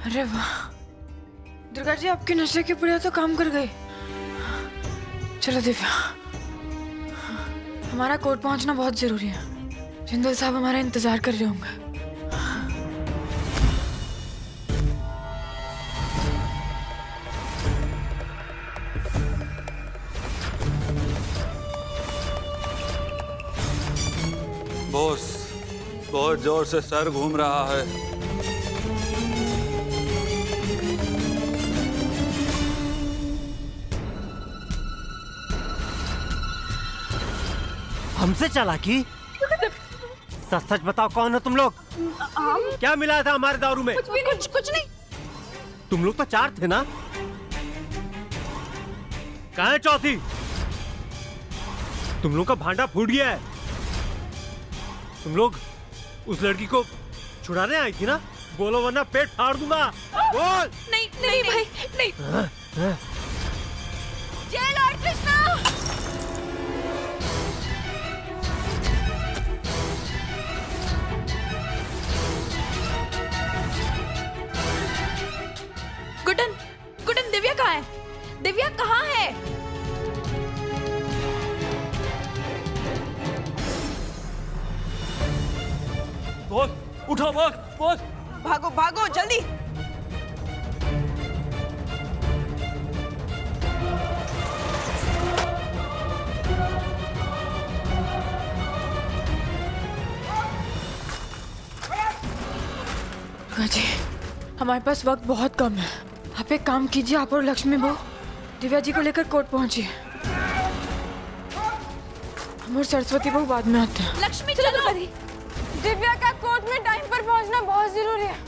अरे वाह, दुर्गा जी आपके नशे की पुड़िया तो काम कर गई। चलो दिव्या, हमारा कोर्ट पहुंचना बहुत जरूरी है। जिंदल साहब हमारा इंतजार कर रहे होंगे। बॉस, बहुत जोर से सर घूम रहा है। हमसे चालाकी? सच सच बताओ, कौन हो तुम लोग? क्या मिला था हमारे दारू में? कुछ नहीं। तुम लोग तो 4 थे ना? कहाँ है चौथी? तुम लोग का भांडा फूट गया है। तुम लोग उस लड़की को छुड़ाने आई थी ना? बोलो वरना पेट फाड़ दूंगा। बोल। नहीं भाई, नहीं। जय लॉर्ड कृष्णा। गुडन, दिव्या कहाँ है? दिव्या कहाँ है? बॉस, उठो बॉस, बॉस। भागो भागो जल्दी। जी, हमारे पास वक्त बहुत कम है। आप एक काम कीजिए, आप और लक्ष्मी बहू दिव्या जी को लेकर कोर्ट पहुंचिए। हम और सरस्वती बहू बाद में आते हैं। लक्ष्मी चलो। दिव्या का कोर्ट में टाइम पर पहुंचना बहुत जरूरी है।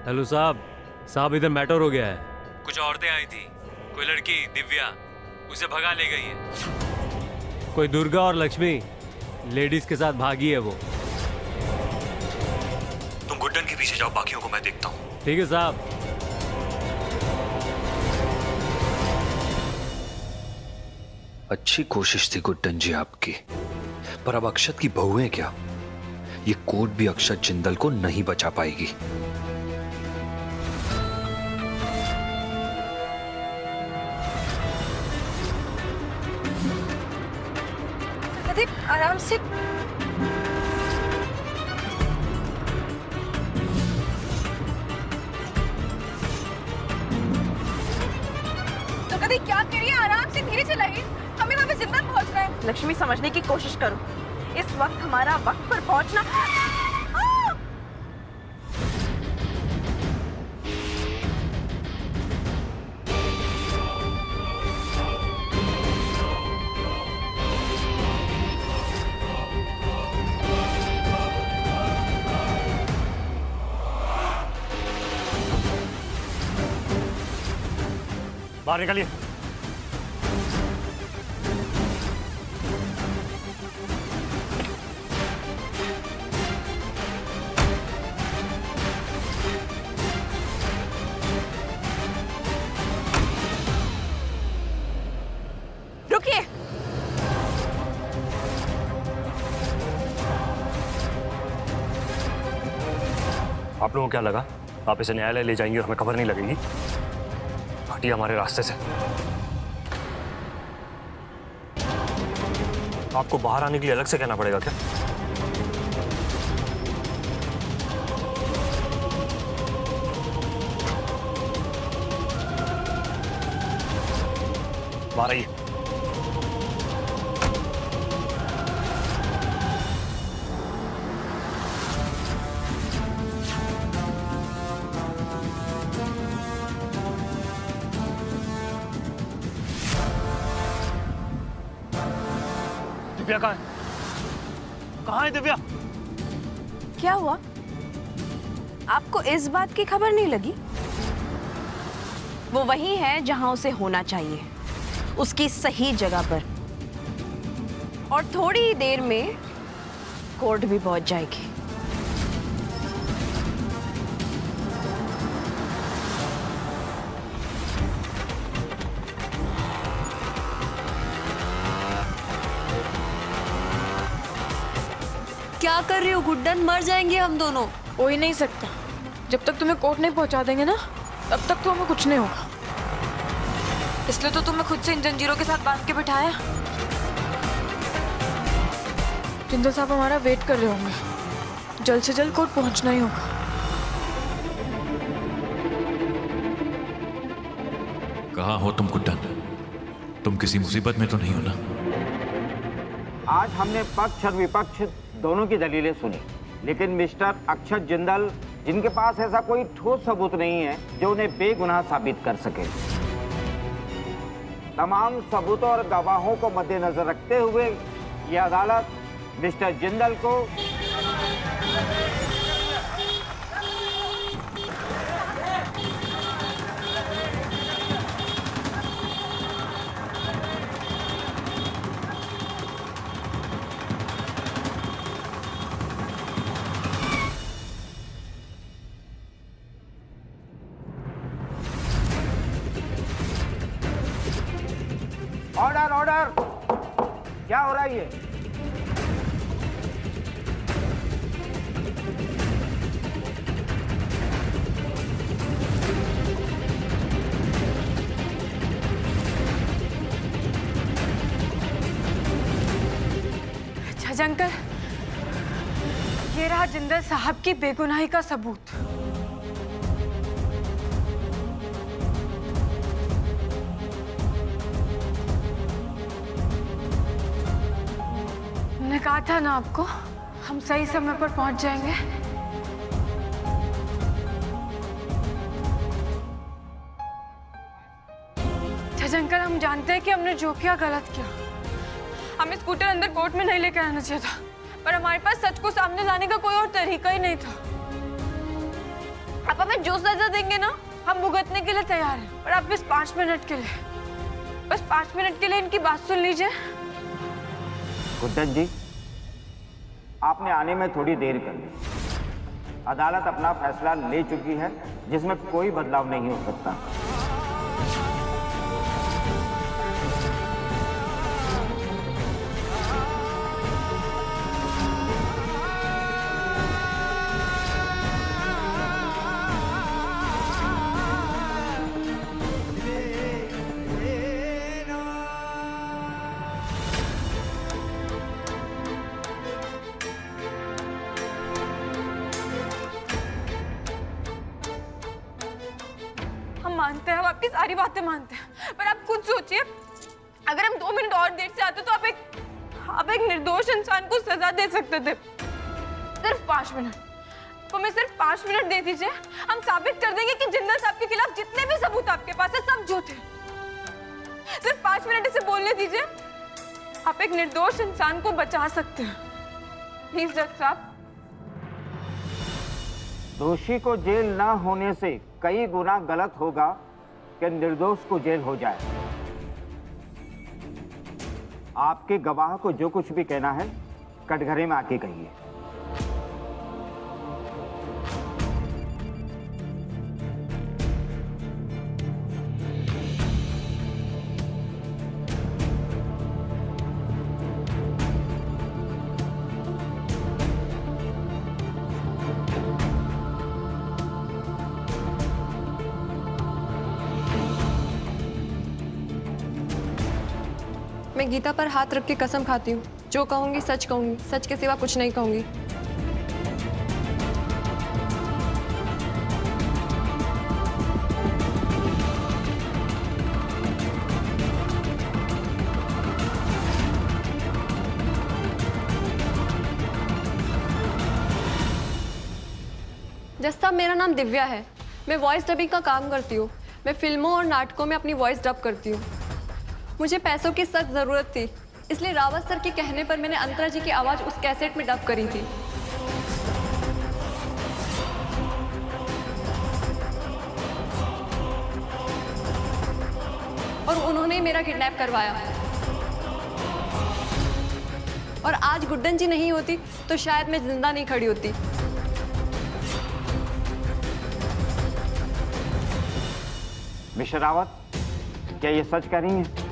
हेलो साहब, इधर मैटर हो गया है। कुछ औरतें आई थी, कोई लड़की दिव्या, उसे भगा ले गई है। कोई दुर्गा और लक्ष्मी लेडीज के साथ भागी है वो। तुम गुड्डन के पीछे जाओ, बाकियों को मैं देखता हूँ। ठीक है साहब। अच्छी कोशिश थी गुड्डन जी आपकी, पर अब अक्षत की बहू है क्या? ये कोर्ट भी अक्षत जिंदल को नहीं बचा पाएगी। आराम से। तो कभी क्या करिए, आराम से धीरे चलाइए, हमें वहां पे जिंदा पहुंचना है। लक्ष्मी, समझने की कोशिश करो। इस वक्त हमारा वक्त पर पहुंचना। बाहर निकलिए। रुकिए। आप लोगों को क्या लगा आप इसे न्यायालय ले जाएंगे और हमें खबर नहीं लगेगी? हटिए हमारे रास्ते से। आपको बाहर आने के लिए अलग से कहना पड़ेगा क्या? बाहर आइए। दिव्या कहाँ है? कहाँ है दिव्या? क्या हुआ? आपको इस बात की खबर नहीं लगी? वो वही है जहां उसे होना चाहिए, उसकी सही जगह पर। और थोड़ी ही देर में कोर्ट भी पहुंच जाएगी। क्या कर रही हो गुड्डन? मर जाएंगे हम दोनों। हो ही नहीं सकता। जब तक तुम्हें कोर्ट नहीं पहुंचा देंगे ना, तब तक तो हमें कुछ नहीं होगा। इसलिए तो तुम्हें खुद से इन जंजीरों के साथ बांध के बिठाया। जिंदल साहब हमारा वेट कर रहे होंगे। जल्द से जल्द कोर्ट पहुंचना ही होगा। कहाँ हो तुम गुड्डन? तुम किसी मुसीबत में तो नहीं हो ना? आज हमने पक्ष और विपक्ष दोनों की दलीलें सुनी, लेकिन मिस्टर अक्षत जिंदल, जिनके पास ऐसा कोई ठोस सबूत नहीं है जो उन्हें बेगुनाह साबित कर सके, तमाम सबूतों और गवाहों को मद्देनजर रखते हुए यह अदालत मिस्टर जिंदल को ऑर्डर ऑर्डर। क्या हो रहा है ये? जज अंकल, ये रहा जिंदल साहब की बेगुनाही का सबूत। मैंने कहा था ना आपको, हम सही समय पर पहुंच जाएंगे। जज अंकल, हम जानते हैं कि हमने जो किया गलत किया। हमें स्कूटर अंदर कोर्ट में नहीं लेकर आना चाहिए था, पर हमारे पास सच को सामने लाने का कोई और तरीका ही नहीं था। आप हमें जो सजा देंगे ना, हम भुगतने के लिए तैयार हैं। पर आप बस 5 मिनट के लिए, बस 5 मिनट के लिए इनकी बात सुन लीजिए। गुड्डन जी, आपने आने में थोड़ी देर कर ली। अदालत अपना फैसला ले चुकी है, जिसमें कोई बदलाव नहीं हो सकता। मानते हैं, हम आपकी सारी बातें मानते हैं, पर आप खुद सोचिए, अगर हम 2 मिनट और देर से आते तो आप एक निर्दोष इंसान को सजा दे सकते थे। सिर्फ 5 मिनट, हमें सिर्फ 5 मिनट दे दीजिए। हम साबित कर देंगे कि जिंदल साहब के खिलाफ जितने भी सबूत आपके पास है सब झूठे। सिर्फ 5 मिनट इसे बोलने दीजिए, आप एक निर्दोष इंसान को बचा सकते हैं। प्लीज जज साहब। दोषी को जेल न होने से कई गुना गलत होगा कि निर्दोष को जेल हो जाए। आपके गवाह को जो कुछ भी कहना है कटघरे में आके कहिए। मैं गीता पर हाथ रख के कसम खाती हूँ, जो कहूँगी सच कहूँगी, सच के सिवा कुछ नहीं कहूँगी। जज साहब, मेरा नाम दिव्या है। मैं वॉइस डबिंग का काम करती हूँ। मैं फिल्मों और नाटकों में अपनी वॉइस डब करती हूँ। मुझे पैसों की सख्त ज़रूरत थी, इसलिए रावत सर के कहने पर मैंने अंतरा जी की आवाज़ उस कैसेट में डब करी थी। और उन्होंने ही मेरा किडनैप करवाया। और आज गुड्डन जी नहीं होती तो शायद मैं जिंदा नहीं खड़ी होती। मिस्टर रावत, क्या ये सच कह रही हैं?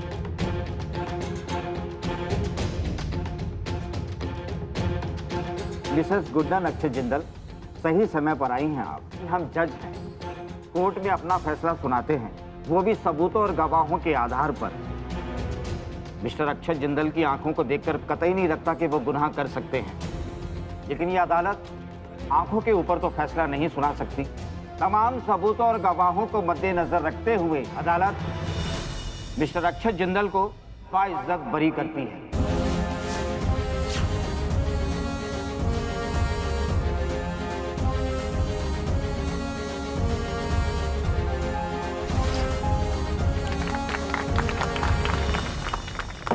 मिसेस गुड्डन अक्षय जिंदल, सही समय पर आई हैं आप। हम जज हैं, कोर्ट में अपना फैसला सुनाते हैं, वो भी सबूतों और गवाहों के आधार पर। मिस्टर अक्षय जिंदल की आंखों को देखकर कतई नहीं लगता कि वो गुनाह कर सकते हैं, लेकिन ये अदालत आंखों के ऊपर तो फैसला नहीं सुना सकती। तमाम सबूतों और गवाहों को मद्देनजर रखते हुए अदालत मिस्टर अक्षय जिंदल को बाइज्जत बरी करती है।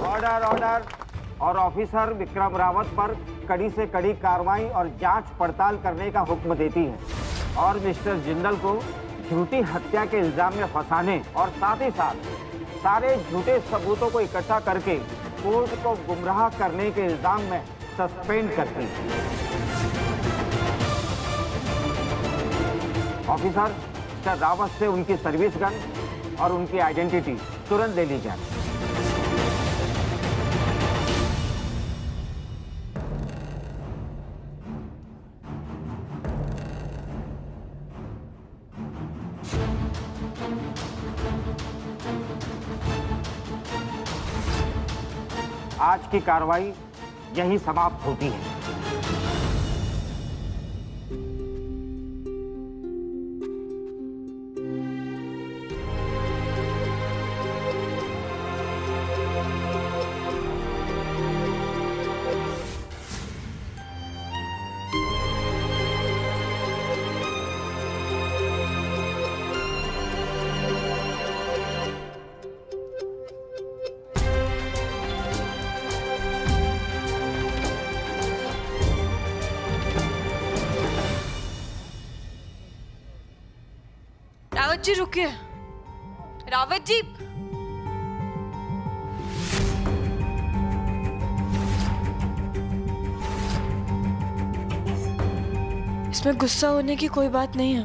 Order order. और ऑफिसर विक्रम रावत पर कड़ी से कड़ी कार्रवाई और जांच पड़ताल करने का हुक्म देती है और मिस्टर जिंदल को झूठी हत्या के इल्जाम में फंसाने और साथ ही साथ सारे झूठे सबूतों को इकट्ठा करके कोर्ट को गुमराह करने के इल्जाम में सस्पेंड करती है। ऑफिसर, मिस्टर रावत से उनकी सर्विस गन और उनकी आइडेंटिटी तुरंत ले ली जाए। आज की कार्रवाई यहीं समाप्त होती है। रावत जी रुकिए। रावत जी, इसमें गुस्सा होने की कोई बात नहीं है।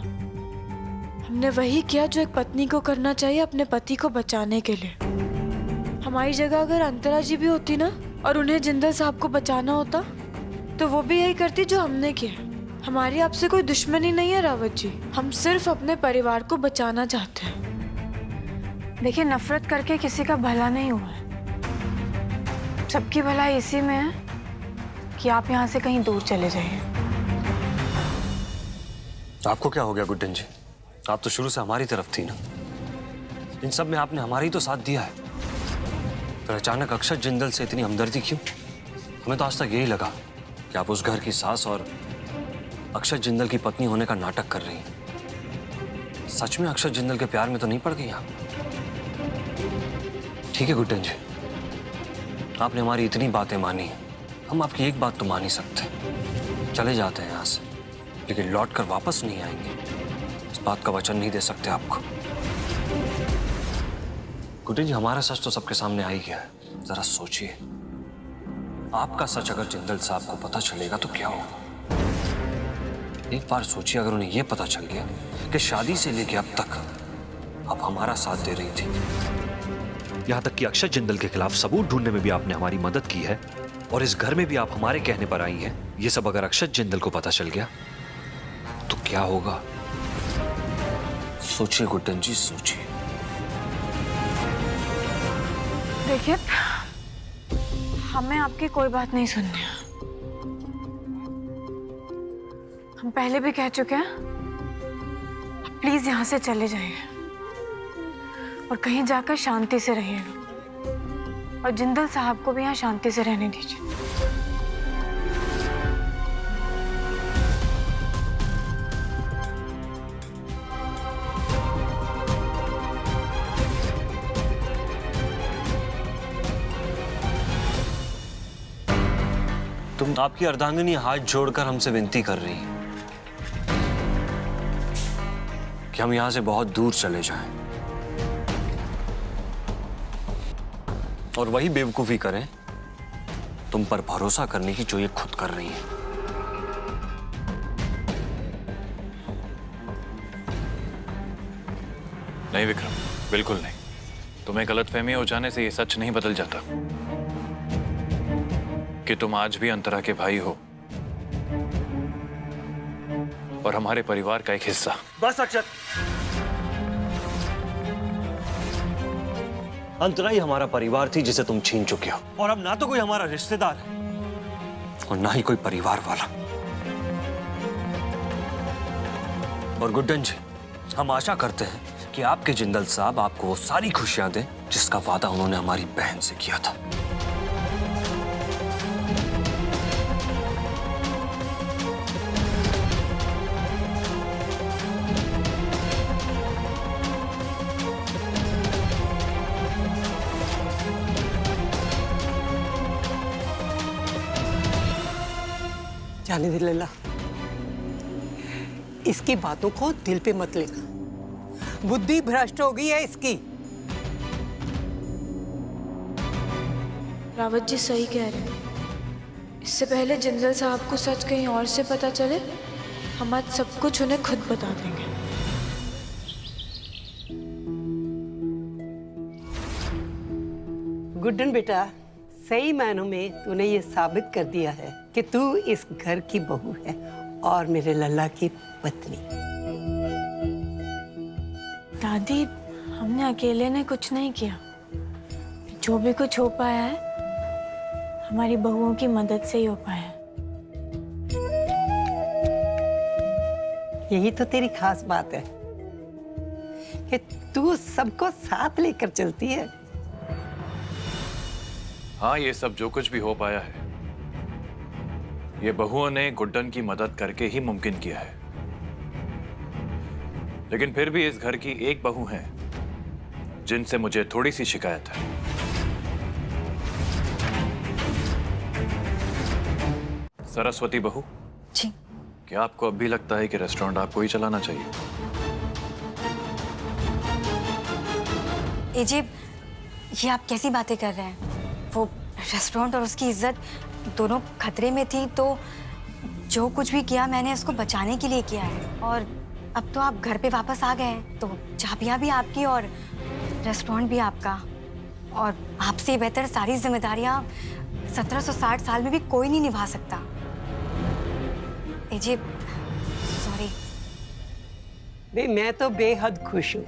हमने वही किया जो एक पत्नी को करना चाहिए अपने पति को बचाने के लिए। हमारी जगह अगर अंतरा जी भी होती ना और उन्हें जिंदल साहब को बचाना होता तो वो भी यही करती जो हमने किया। हमारी आपसे कोई दुश्मनी नहीं है रावत जी, हम सिर्फ अपने परिवार को बचाना चाहते हैं। देखिए, नफरत करके किसी का भला नहीं हुआ है। सबकी भलाई इसी में है कि आप यहाँ से कहीं दूर चले जाइए। आपको क्या हो गया गुड्डन जी? आप तो शुरू से हमारी तरफ थी ना। इन सब में आपने हमारी तो साथ दिया है, फिर अचानक अक्षय जिंदल से इतनी हमदर्दी क्यों? हमें तो आज तक यही लगा कि आप उस घर की सास और अक्षय जिंदल की पत्नी होने का नाटक कर रही हैं। सच में अक्षय जिंदल के प्यार में तो नहीं पड़ गई आप? ठीक है गुड्डन जी, आपने हमारी इतनी बातें मानी, हम आपकी एक बात तो मान ही सकते। चले जाते हैं यहाँ से, लेकिन लौट कर वापस नहीं आएंगे, इस बात का वचन नहीं दे सकते आपको। गुड्डन जी, हमारा सच तो सबके सामने आ ही गया है। जरा सोचिए, आपका सच अगर जिंदल साहब को पता चलेगा तो क्या होगा? एक बार सोचिए, अगर उन्हें यह पता चल गया कि शादी से लेके अब तक आप हमारा साथ दे रही थी, यहां तक कि अक्षय जिंदल के खिलाफ सबूत ढूंढने में भी आपने हमारी मदद की है और इस घर में भी आप हमारे कहने पर आई हैं, ये सब अगर अक्षय जिंदल को पता चल गया तो क्या होगा? सोचिए गुड्डन जी, सोचिए। देखिए, हमें आपकी कोई बात नहीं सुननी है। हम पहले भी कह चुके हैं, आप प्लीज यहाँ से चले जाइए और कहीं जाकर शांति से रहिएगा और जिंदल साहब को भी यहाँ शांति से रहने दीजिए। तुम आपकी अर्धांगिनी हाथ जोड़कर हमसे विनती कर रही है कि हम यहां से बहुत दूर चले जाएं और वही बेवकूफी करें तुम पर भरोसा करने की जो ये खुद कर रही है। नहीं विक्रम, बिल्कुल नहीं। तुम्हें गलतफहमी हो जाने से ये सच नहीं बदल जाता कि तुम आज भी अंतरा के भाई हो और हमारे परिवार का एक हिस्सा। बस अक्षत, अंतरा ही हमारा परिवार थी जिसे तुम छीन चुके हो, और अब ना तो कोई हमारा रिश्तेदार है और ना ही कोई परिवार वाला। और गुड्डन जी, हम आशा करते हैं कि आपके जिंदल साहब आपको वो सारी खुशियां दें जिसका वादा उन्होंने हमारी बहन से किया था। जाने दे लल्ला, इसकी बातों को दिल पे मत लेना, बुद्धि भ्रष्ट हो गई है इसकी। रावत जी सही कह रहे हैं। इससे पहले जिंदल साहब को सच कहीं और से पता चले, हम आज सब कुछ उन्हें खुद बता देंगे। गुड्डन बेटा, सही मायनों में तूने ये साबित कर दिया है कि तू इस घर की बहू है और मेरे लल्ला की पत्नी। दादी, हमने अकेले ने कुछ नहीं किया। जो भी कुछ हो पाया है हमारी बहुओं की मदद से ही हो पाया है। यही तो तेरी खास बात है कि तू सबको साथ लेकर चलती है। हाँ, ये सब जो कुछ भी हो पाया है, ये बहुओं ने गुड्डन की मदद करके ही मुमकिन किया है। लेकिन फिर भी इस घर की एक बहू है जिनसे मुझे थोड़ी सी शिकायत है। सरस्वती बहू जी। क्या आपको अब भी लगता है कि रेस्टोरेंट आपको ही चलाना चाहिए? एजे, ये आप कैसी बातें कर रहे हैं? वो रेस्टोरेंट और उसकी इज्जत दोनों खतरे में थी, तो जो कुछ भी किया मैंने उसको बचाने के लिए किया है। और अब तो आप घर पे वापस आ गए हैं, तो चाबियां भी आपकी और रेस्टोरेंट भी आपका। और आपसे बेहतर सारी जिम्मेदारियां 1760 साल में भी कोई नहीं निभा सकता। एजे, सॉरी। भाई, मैं तो बेहद खुश हूँ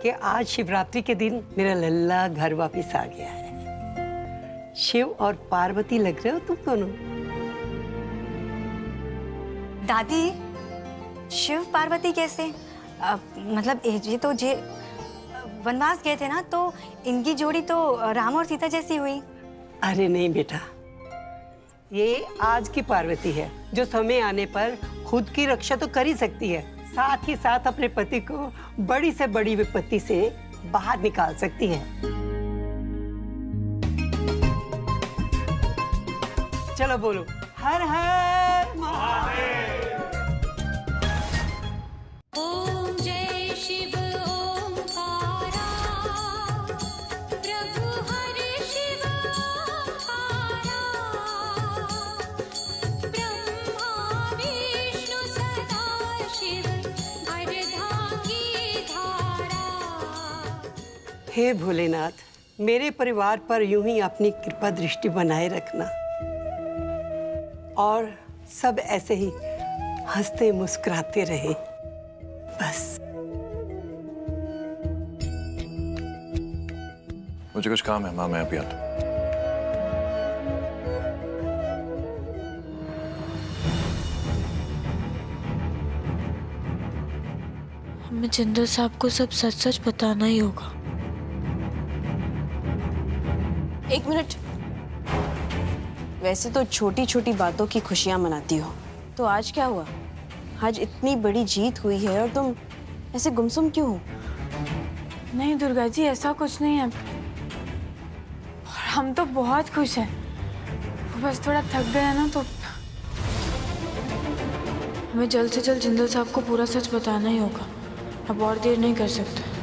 कि आज शिवरात्रि के दिन मेरा लल्ला घर वापस आ गया है। शिव और पार्वती लग रहे हो तुम दोनों। दादी, शिव पार्वती कैसे? मतलब ये तो वनवास गए थे ना, तो इनकी जोड़ी तो राम और सीता जैसी हुई। अरे नहीं बेटा, ये आज की पार्वती है जो समय आने पर खुद की रक्षा तो कर ही सकती है, साथ ही साथ अपने पति को बड़ी से बड़ी विपत्ति से बाहर निकाल सकती है। चलो बोलो, हर हर महादेव। ओम जय शिव ओंकारा, प्रभु हरि शिव ओंकारा, ब्रह्मा विष्णु सदा शिव अर्धांगी धारा। हे भोलेनाथ, मेरे परिवार पर यूं ही अपनी कृपा दृष्टि बनाए रखना और सब ऐसे ही हंसते मुस्कुराते रहे, बस। मुझे कुछ काम है माँ, मैं अभी आता हूँ। हमें जिंदल साहब को सब सच सच बताना ही होगा। एक मिनट, वैसे तो छोटी छोटी बातों की खुशियां मनाती हो, तो आज क्या हुआ? आज इतनी बड़ी जीत हुई है और तुम ऐसे गुमसुम क्यों हो? नहीं दुर्गा जी, ऐसा कुछ नहीं है। हम तो बहुत खुश हैं। बस थोड़ा थक गए ना, तो हमें जल्द से जल्द जिंदल साहब को पूरा सच बताना ही होगा। अब और देर नहीं कर सकते।